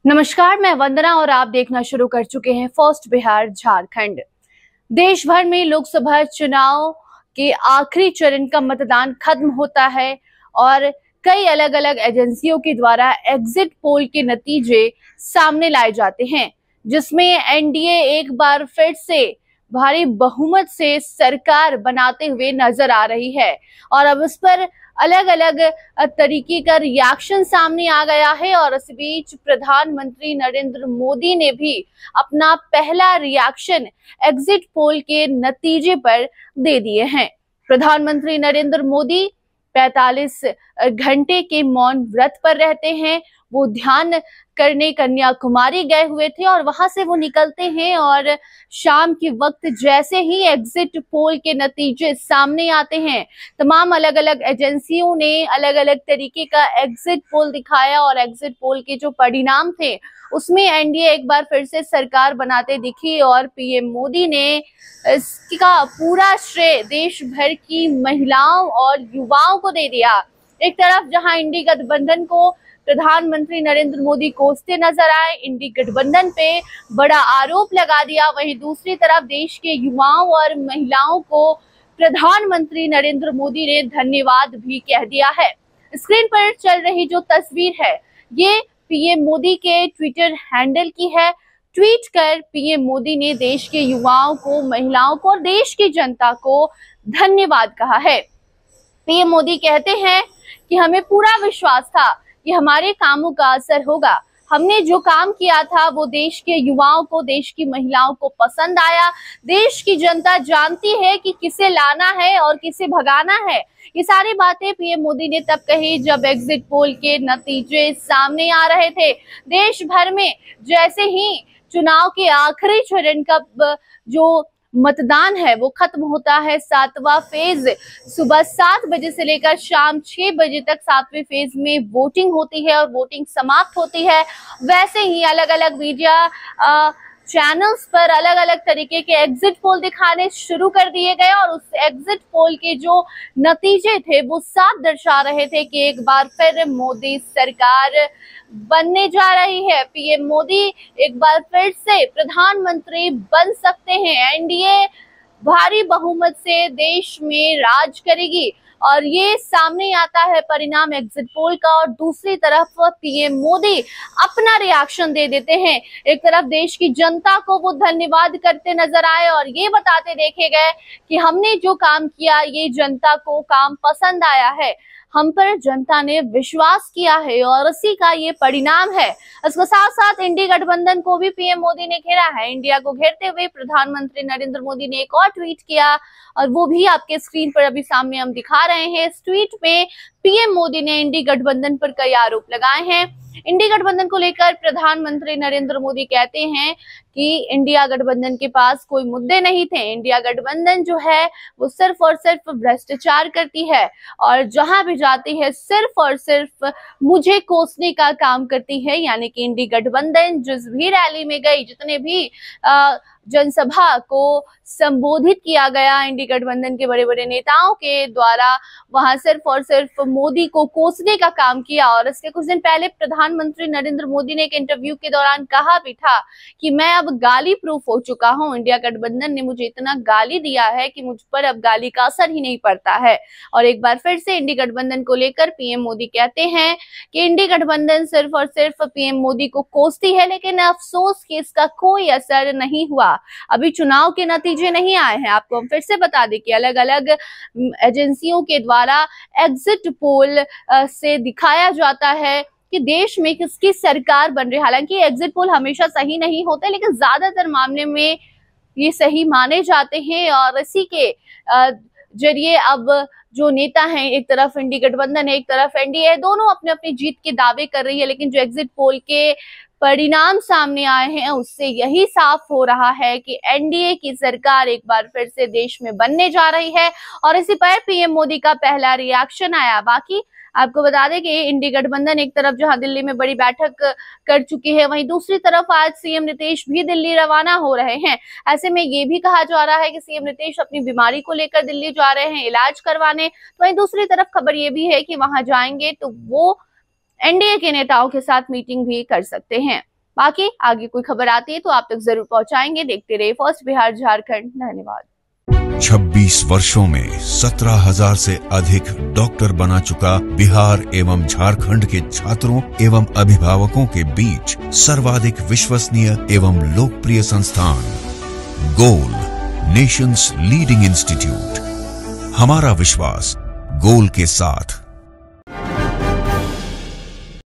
नमस्कार, मैं वंदना और आप देखना शुरू कर चुके हैं फर्स्ट बिहार झारखंड। देश भर में लोकसभा चुनाव के आखिरी चरण का मतदान खत्म होता है और कई अलग अलग एजेंसियों के द्वारा एग्जिट पोल के नतीजे सामने लाए जाते हैं, जिसमें एनडीए एक बार फिर से भारी बहुमत से सरकार बनाते हुए नजर आ रही है। और अब इस पर अलग अलग तरीके का रिएक्शन सामने आ गया है और इस बीच प्रधानमंत्री नरेंद्र मोदी ने भी अपना पहला रिएक्शन एग्जिट पोल के नतीजे पर दे दिए हैं। प्रधानमंत्री नरेंद्र मोदी 45 घंटे के मौन व्रत पर रहते हैं। वो ध्यान करने कन्याकुमारी गए हुए थे और वहां से वो निकलते हैं और शाम के वक्त जैसे ही एग्जिट पोल के नतीजे सामने आते हैं, तमाम अलग अलग एजेंसियों ने अलग अलग तरीके का एग्जिट पोल दिखाया और एग्जिट पोल के जो परिणाम थे उसमें एनडीए एक बार फिर से सरकार बनाते दिखी और पीएम मोदी ने इसका पूरा श्रेय देश भर की महिलाओं और युवाओं को दे दिया। एक तरफ जहां इंडी गठबंधन को प्रधानमंत्री नरेंद्र मोदी कोसते नजर आए, इंडी गठबंधन पे बड़ा आरोप लगा दिया, वहीं दूसरी तरफ देश के युवाओं और महिलाओं को प्रधानमंत्री नरेंद्र मोदी ने धन्यवाद भी कह दिया है। स्क्रीन पर चल रही जो तस्वीर है ये पीएम मोदी के ट्विटर हैंडल की है। ट्वीट कर पीएम मोदी ने देश के युवाओं को, महिलाओं को और देश की जनता को धन्यवाद कहा है। पीएम मोदी कहते हैं कि हमें पूरा विश्वास था कि हमारे कामों का असर होगा। हमने जो काम किया था वो देश के युवाओं को, देश की महिलाओं को पसंद आया। देश की जनता जानती है कि किसे लाना है और किसे भगाना है। ये सारी बातें पीएम मोदी ने तब कही जब एग्जिट पोल के नतीजे सामने आ रहे थे। देश भर में जैसे ही चुनाव के आखिरी चरण का जो मतदान है वो खत्म होता है, 7वां फेज सुबह 7 बजे से लेकर शाम 6 बजे तक 7वें फेज में वोटिंग होती है और वोटिंग समाप्त होती है। वैसे ही अलग अलग मीडिया चैनल्स पर अलग अलग तरीके के एग्जिट पोल दिखाने शुरू कर दिए गए और उस एग्जिट पोल के जो नतीजे थे वो साफ दर्शा रहे थे कि एक बार फिर मोदी सरकार बनने जा रही है। पीएम मोदी एक बार फिर से प्रधानमंत्री बन सकते हैं। एनडीए भारी बहुमत से देश में राज करेगी और ये सामने आता है परिणाम एग्जिट पोल का। और दूसरी तरफ पीएम मोदी अपना रिएक्शन दे देते हैं। एक तरफ देश की जनता को वो धन्यवाद करते नजर आए और ये बताते देखे गए कि हमने जो काम किया ये जनता को काम पसंद आया है, हम पर जनता ने विश्वास किया है और इसी का ये परिणाम है। इसके साथ साथ इंडी गठबंधन को भी पीएम मोदी ने घेरा है। इंडिया को घेरते हुए प्रधानमंत्री नरेंद्र मोदी ने एक और ट्वीट किया और वो भी आपके स्क्रीन पर अभी सामने हम दिखा रहे हैं। इस ट्वीट में पीएम मोदी ने इंडी गठबंधन पर कई आरोप लगाए हैं। इंडी गठबंधन को लेकर प्रधानमंत्री नरेंद्र मोदी कहते हैं कि इंडिया गठबंधन के पास कोई मुद्दे नहीं थे। इंडिया गठबंधन जो है वो सिर्फ और सिर्फ भ्रष्टाचार करती है और जहां भी जाती है सिर्फ और सिर्फ मुझे कोसने का काम करती है। यानी कि इंडी गठबंधन जिस भी रैली में गई, जितने भी जनसभा को संबोधित किया गया इंडी गठबंधन के बड़े बड़े नेताओं के द्वारा, वहां सिर्फ और सिर्फ मोदी को कोसने का काम किया। और इसके कुछ दिन पहले प्रधानमंत्री नरेंद्र मोदी ने एक इंटरव्यू के दौरान कहा भी था कि मैं अब गाली प्रूफ हो चुका हूं। इंडिया गठबंधन ने मुझे इतना गाली दिया है कि मुझ पर अब गाली का असर ही नहीं पड़ता है। और एक बार फिर से इंडी गठबंधन को लेकर पीएम मोदी कहते हैं कि इंडी गठबंधन सिर्फ और सिर्फ पीएम मोदी को कोसती है, लेकिन अफसोस कि इसका कोई असर नहीं हुआ। अभी चुनाव के नतीजे नहीं आए हैं। आपको हम फिर से बता दें कि अलग अलग एजेंसियों के द्वारा एग्जिट पोल से दिखाया जाता है कि देश में किसकी सरकार बन रही है। हालांकि एग्जिट पोल हमेशा सही नहीं होते, लेकिन ज्यादातर मामले में ये सही माने जाते हैं और इसी के जरिए अब जो नेता हैं, एक तरफ इंडी गठबंधन है, एक तरफ एनडीए है, दोनों अपने अपनी जीत के दावे कर रही है। लेकिन जो एग्जिट पोल के परिणाम सामने आए हैं उससे यही साफ हो रहा है कि एनडीए की सरकार एक बार फिर से देश में बनने जा रही है और इसी पर पीएम मोदी का पहला रिएक्शन आया। बाकी आपको बता दें कि इंडी गठबंधन एक तरफ जहां दिल्ली में बड़ी बैठक कर चुकी है, वहीं दूसरी तरफ आज सीएम नीतीश भी दिल्ली रवाना हो रहे हैं। ऐसे में ये भी कहा जा रहा है कि सीएम नीतीश अपनी बीमारी को लेकर दिल्ली जा रहे हैं इलाज करवाने। तो वहीं दूसरी तरफ खबर ये भी है कि वहां जाएंगे तो वो एनडीए के नेताओं के साथ मीटिंग भी कर सकते हैं। बाकी आगे कोई खबर आती है तो आप तक जरूर पहुंचाएंगे। देखते रहिए फर्स्ट बिहार झारखंड। धन्यवाद। 26 वर्षों में 17,000 से अधिक डॉक्टर बना चुका बिहार एवं झारखंड के छात्रों एवं अभिभावकों के बीच सर्वाधिक विश्वसनीय एवं लोकप्रिय संस्थान गोल, नेशंस लीडिंग इंस्टीट्यूट। हमारा विश्वास गोल के साथ।